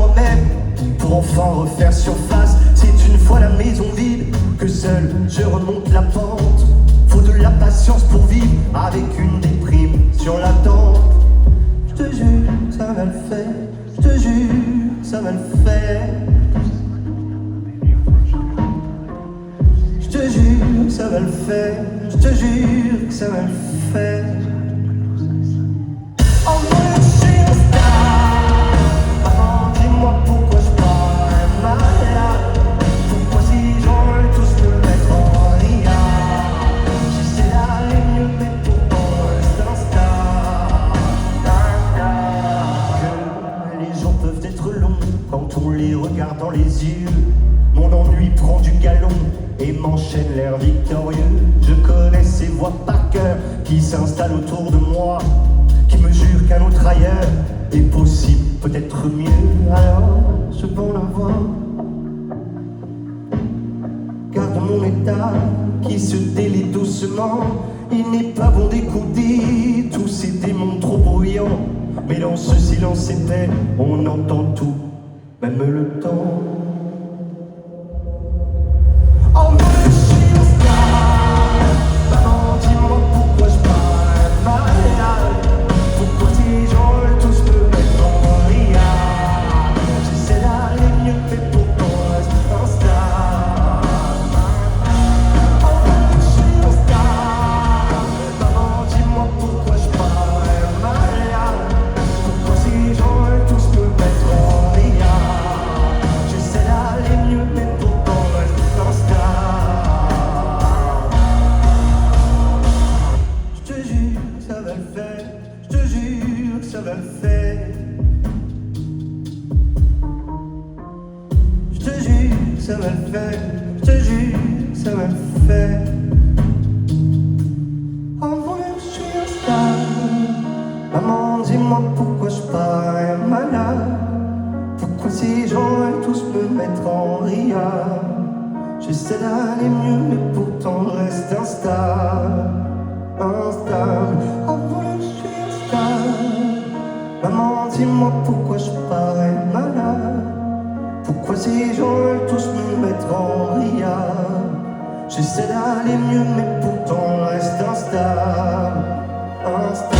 moi-même pour enfin refaire surface. C'est une fois la maison vide que seul je remonte la pente. Faut de la patience pour vivre avec une déprime sur la tempe. Je te jure, ça va le faire. Je te jure, ça va le faire. Je te jure que ça va le faire. Je te jure que ça va le faire. Oh moi je suis un star. Maman dis-moi pourquoi je parle malade. Pourquoi ces gens veulent tous me mettre en riade. J'essaie d'aller mieux mais pourtant reste un star. Que les jours peuvent être longs quand on les regarde dans les yeux. Mon ennui prend du galon et m'enchaîne l'air victorieux. Je connais ces voix par cœur qui s'installent autour de moi, qui me jurent qu'un autre ailleurs est possible, peut-être mieux. Alors je prends la voix, garde mon état qui se délie doucement. Il n'est pas bon d'écouter tous ces démons trop bruyants, mais dans ce silence épais on entend tout, même le temps. Ça va le faire, je te jure, ça va le faire. En vrai, je suis un star. Maman, dis-moi pourquoi je parais malade. Pourquoi ces gens veulent tous me mettre en riade. J'essaie d'aller mieux, mais pourtant je reste instable. Instable. En vrai, je suis un star. Maman, dis-moi pourquoi je parais malade. Pourquoi ces gens veulent tous me mettre en riade. J'essaie d'aller mieux mais pourtant je reste instable. Instable.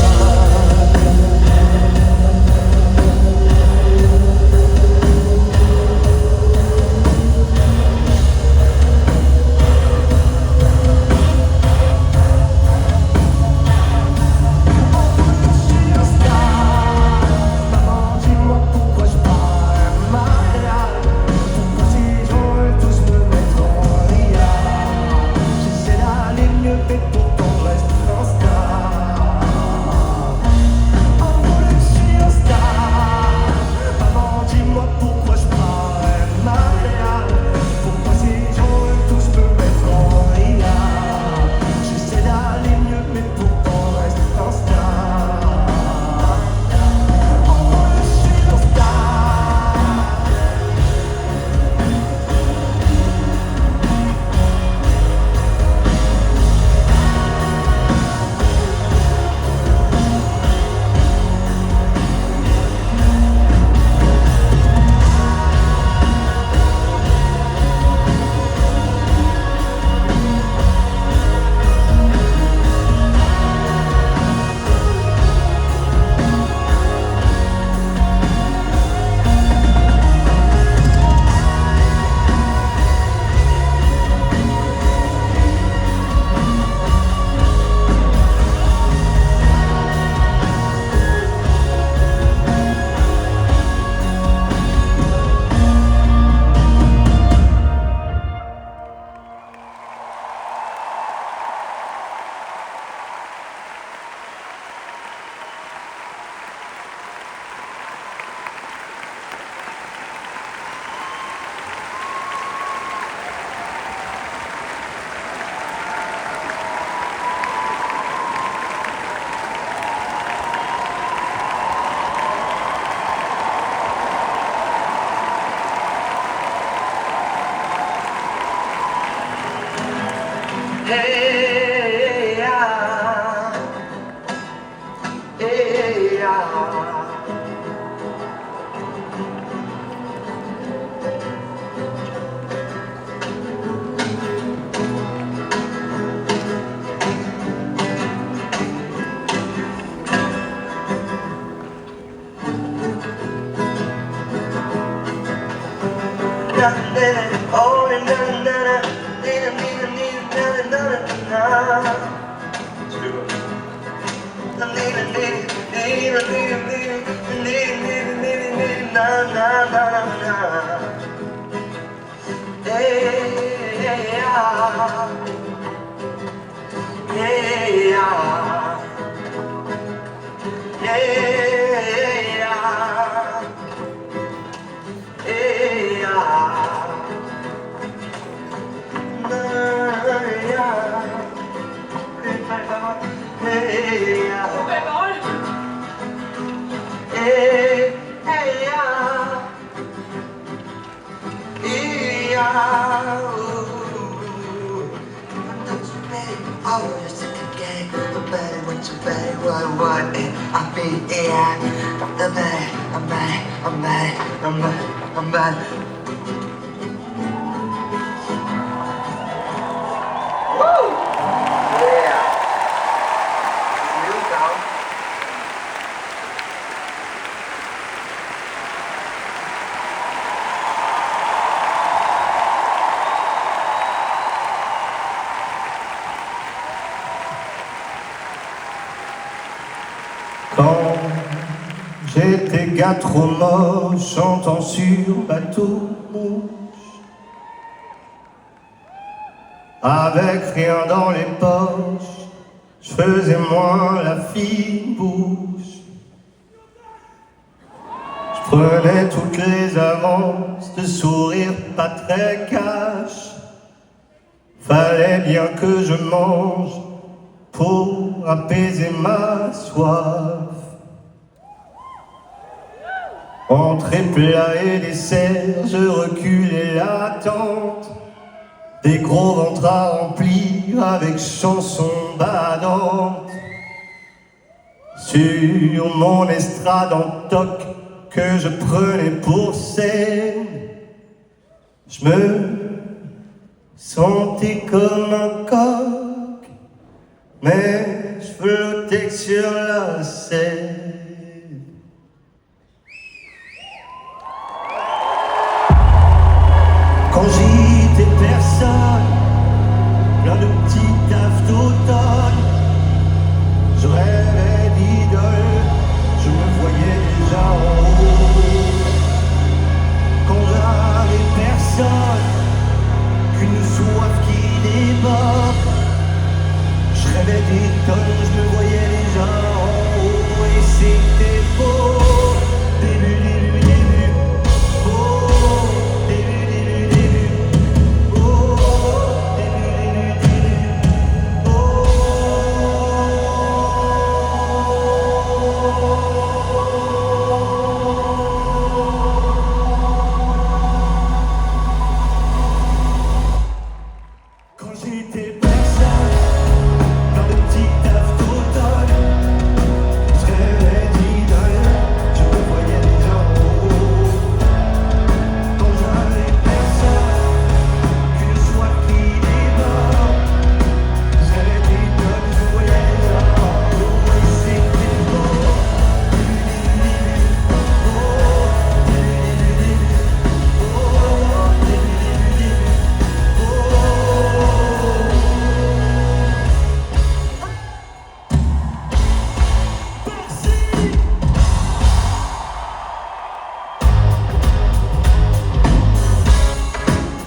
I'm bad. Woo! Yeah. New sound. Quand j'étais gars trop moche, chantant sur bateau mouche, avec rien dans les poches, je faisais moins la fine bouche. Je prenais toutes les avances de sourire pas très cash. Fallait bien que je mange pour apaiser ma soif. Entre plats et dessert, je reculais l'attente des gros ventres à remplir avec chansons badantes. Sur mon estrade en toc que je prenais pour scène, je me sentais comme un coq, mais je flottais sur la scène. Quand j'étais personne, plein de petits tafs d'automne, je rêvais d'idole, je me voyais déjà en haut. Quand j'avais personne, qu'une soif qui déborde, je rêvais des tonnes, je me voyais déjà en haut et c'était beau. Début, début, début, oh, début, début, début, oh, début, début, début, oh. Quand j'étais personne, dans le petit taf d'automne, je rêvais d'idole, je me voyais déjà en haut. Quand j'avais personne, qu'une soif qui déborde, je rêvais d'idole, je me voyais déjà en haut et c'était beau.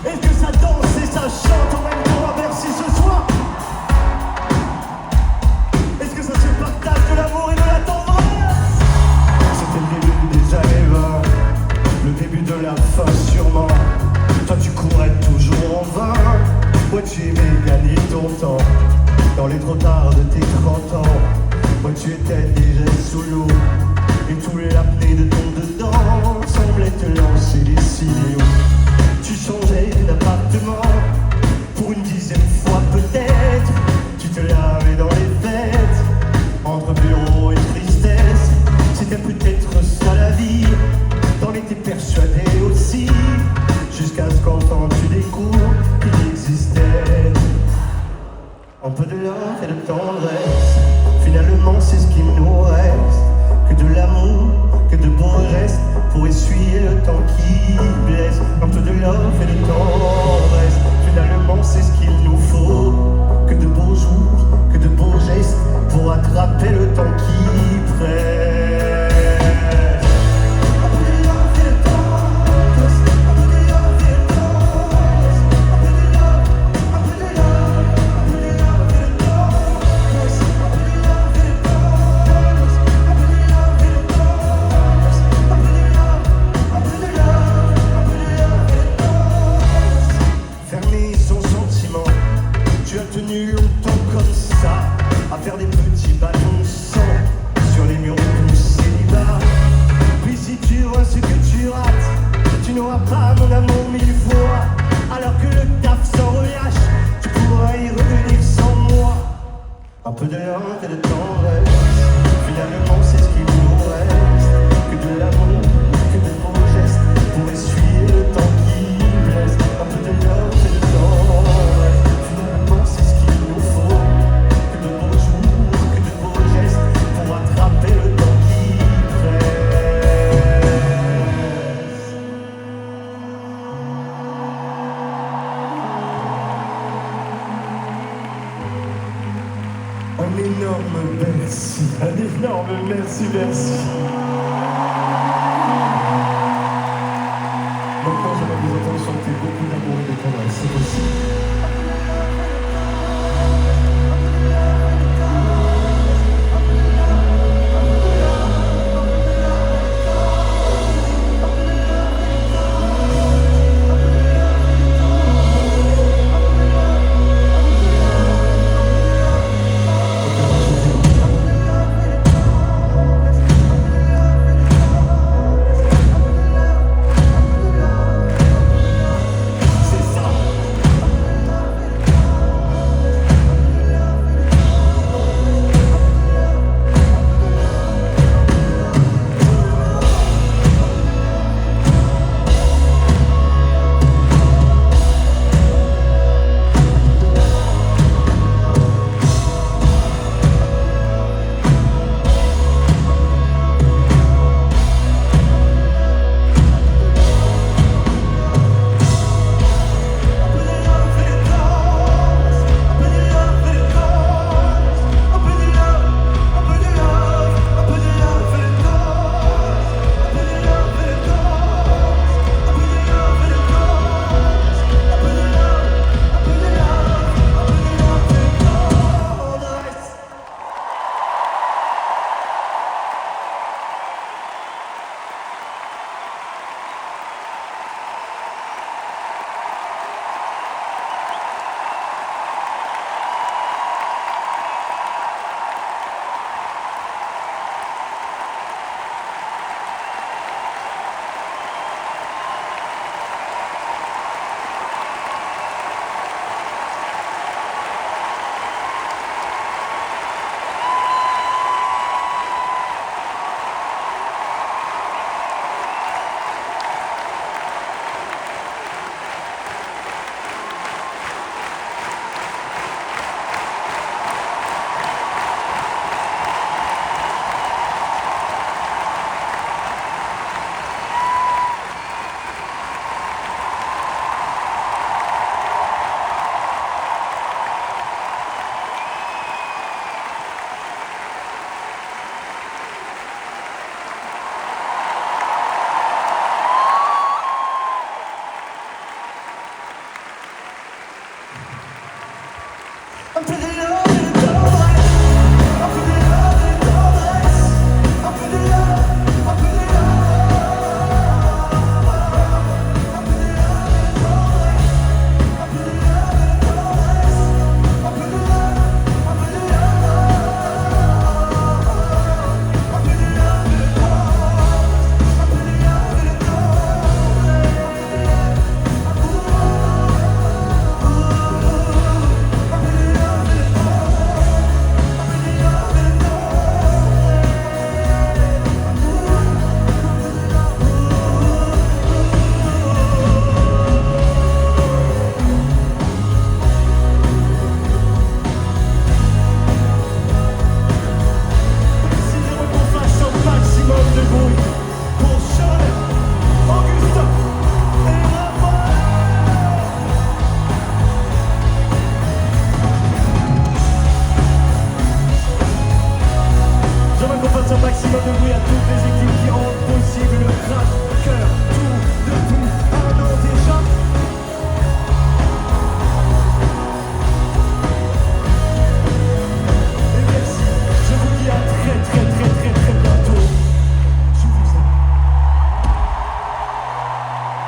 Est-ce que ça danse et ça chante en même temps à Bercy ce soir? Est-ce que ça se partage de l'amour et de la tendresse? C'était le début des années 20, le début de la fin sûrement. Toi tu courais toujours en vain, moi tu aimais gagner ton temps. Dans les trottoirs de tes 30 ans, moi tu étais déjà sous l'eau. Et tout l'apnée de ton dedans semblait te lancer des signaux. Tu changeais d'appartement pour une 10e fois peut-être. Tu te lavais dans les fêtes, entre bureau et tristesse. C'était peut-être ça la vie, t'en étais persuadé aussi. Jusqu'à ce qu'enfin tu découvres qu'il existait un peu de love et de tendresse. Finalement c'est ce qu'il nous reste, que de l'amour, que de beaux gestes pour essuyer le temps qui blesse. Un peu de love et de tendresse. Finalement, c'est ce qu'il nous faut. Que de beaux jours, que de beaux gestes pour attraper le temps qui presse. Un peu de love et de tendresse, un peu de love et de tendresse, un peu de love, un peu de love, un peu de love et de tendresse, un peu de love et de tendresse, un peu de love et de tendresse, un peu de love, un peu de love, un peu de love et de tendresse. Fermer son sentiment, tu as tenu longtemps comme ça, à faire des petits ballons de sang sur les murs de ton célibat. Puis si tu vois ce que tu rates, tu n'auras pas mon amour mille fois. Alors que le taf s'en relâche, tu pourras y revenir sans moi. Un peu de love et de tendresse, finalement c'est ce qu'il nous reste. Que de l'amour, que de beaux gestes pour essuyer le temps qui blesse. Un peu de love et de tendresse, finalement c'est ce qu'il nous faut. Que de beaux jours, que de beaux gestes pour attraper le temps qui presse. Un énorme merci, un énorme merci. Maintenant, j'aimerais vous entendre chanter beaucoup d'amour et de tendresse, c'est possible.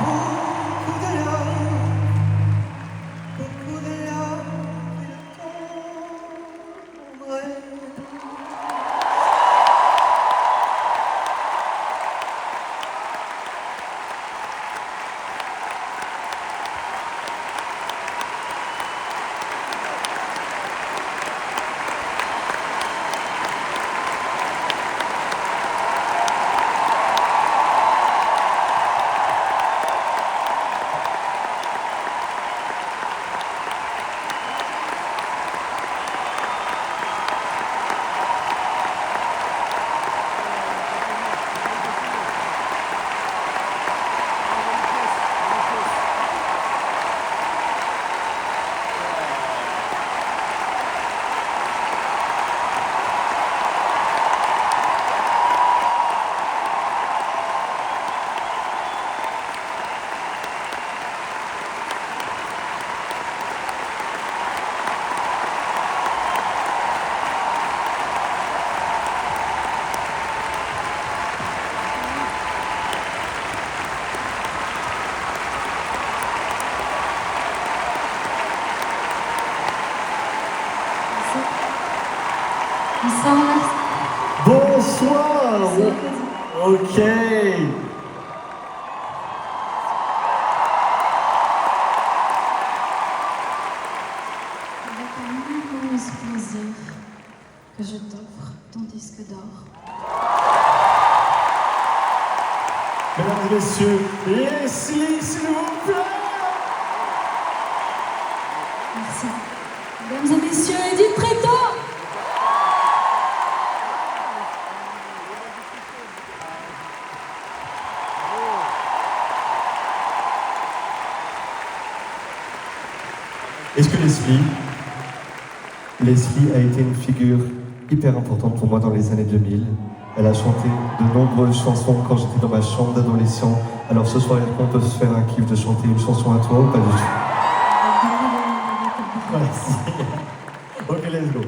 beaucoup de larmes et le tomberai. Bonsoir. Ok. Avec un immense plaisir que je t'offre ton disque d'or. Mesdames et messieurs, Leslie, s'il vous plaît. Merci. Mesdames et messieurs, Edith Preto. Est-ce que Leslie a été une figure hyper importante pour moi dans les années 2000. Elle a chanté de nombreuses chansons quand j'étais dans ma chambre d'adolescent. Alors ce soir, est-ce qu'on peut se faire un kiff de chanter une chanson à toi ou pas du tout? Merci. Ok, let's go.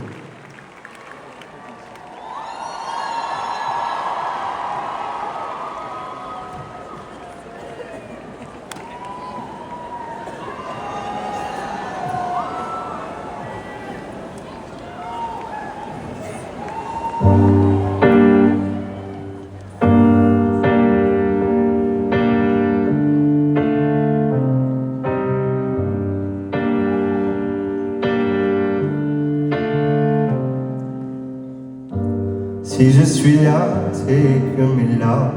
Si je suis là, c'est que mes larmes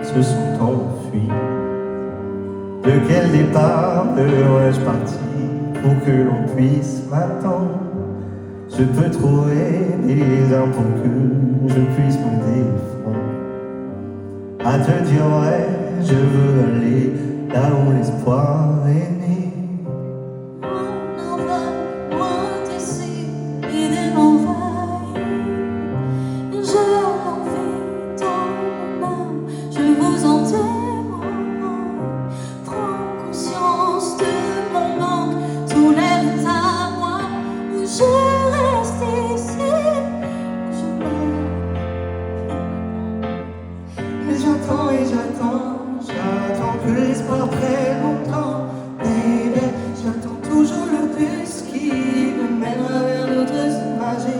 se sont enfuies. De quel départ serais-je parti pour que l'on puisse m'attendre? Je peux trouver des armes pour que je puisse me défendre. À te dire ouais, je veux aller là où l'espoir est né. On en va loin d'ici, l'idée m'envahit. Je l'envie dans mon âme, je vous en témoigne. Prends conscience de mon manque, tout l'air est à moi. Où je reste ici, je meurs. Mais j'attends et j'attends, j'attends que l'espoir prenne longtemps. Baby, j'attends toujours le bus qui me mènera vers d'autres images.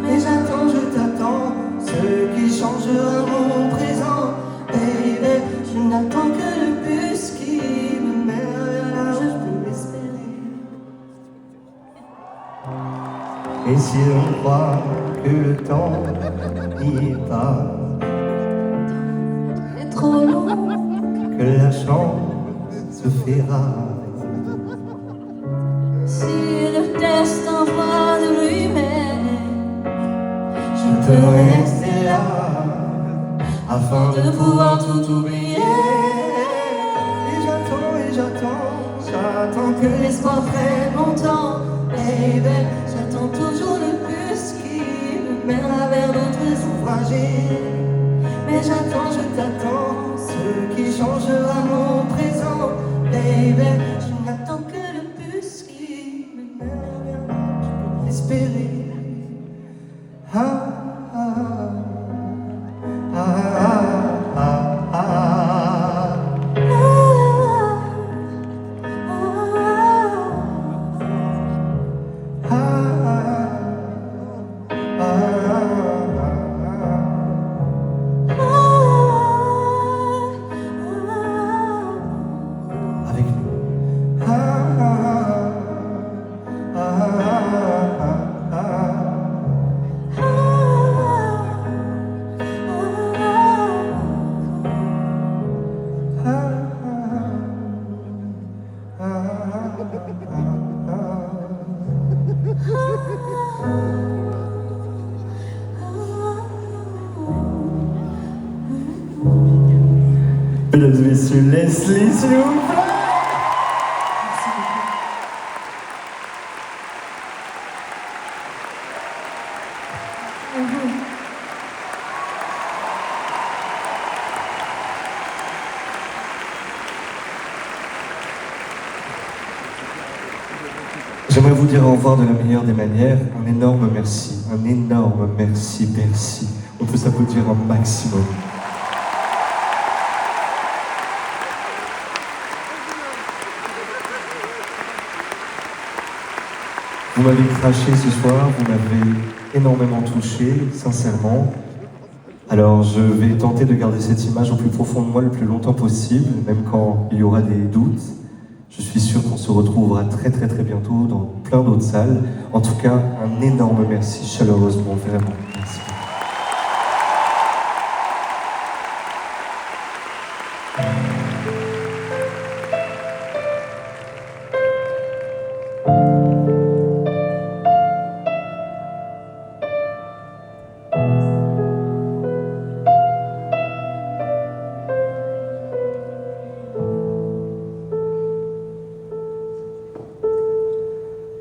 Mais j'attends, je t'attends, ce qui changera mon présent. Baby, je n'attends que le bus qui me mènera vers là où je peux espérer. Et si on croit que le temps n'y est pas, C'est trop long. que la chance se fait rare. Si le destin voit de lui-même, Je peux rester là afin de pouvoir tout oublier. Et j'attends, j'attends que l'espoir prenne longtemps. Baby, j'attends toujours le bus qui me mènera vers d'autres ouvrages. Mais j'attends, je t'attends, ce qui changera mon présent. Baby, je n'attends que le bus qui me mènera vers là où je peux espérer. Ah, ah, ah, ah, ah, ah. Leslie, s'il vous plaît. Merci beaucoup. J'aimerais vous dire au revoir de la meilleure des manières. Un énorme merci, merci. On peut s'applaudir un maximum. Vous m'avez craché ce soir, vous m'avez énormément touché, sincèrement. Alors je vais tenter de garder cette image au plus profond de moi le plus longtemps possible, même quand il y aura des doutes. Je suis sûr qu'on se retrouvera très bientôt dans plein d'autres salles. En tout cas, un énorme merci, chaleureusement, vraiment. Merci.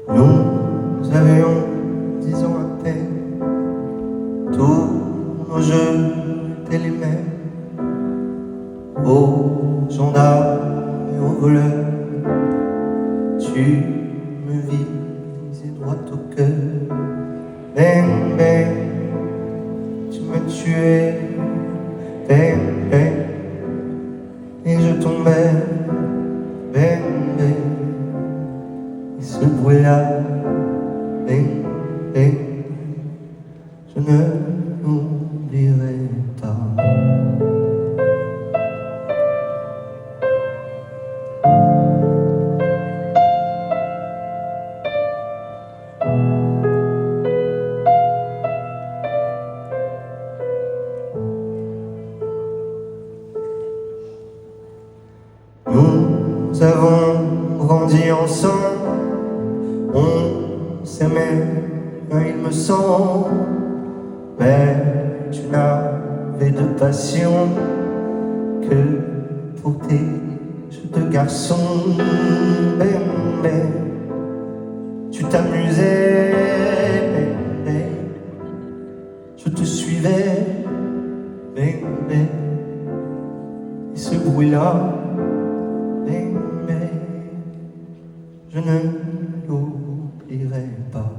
Nous avions 10 ans à peine, tous nos jeux étaient les mêmes, aux gendarmes et aux voleurs. Tu me visais droit au cœur, mais tu me tuais, et je tombais, et ce bruit-là, je ne l'oublierai pas. Nous avons grandi ensemble, on s'aimait, il me semble, mais tu n'avais de passion que pour tes jeux de garçon. Mais tu t'amusais, je te suivais, et ce bruit-là, je ne l'oublierai pas.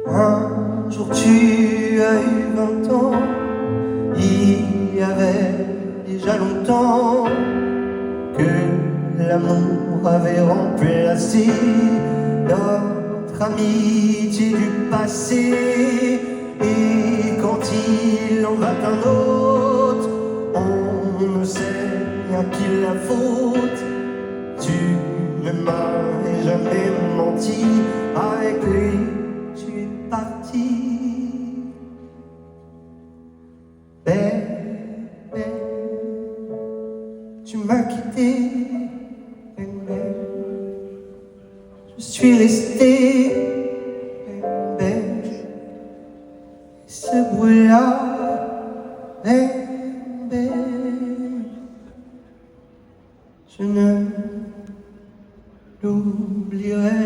Un jour tu as eu 20 ans, il y avait déjà longtemps que l'amour avait remplacé notre amitié du passé. Et quand il en va d'un autre, on ne sait à qui la faute. Tu ne m'as jamais menti, avec lui tu es parti. Mais tu m'as quitté, mais je suis resté. Ce bruit-là, je ne l'oublierai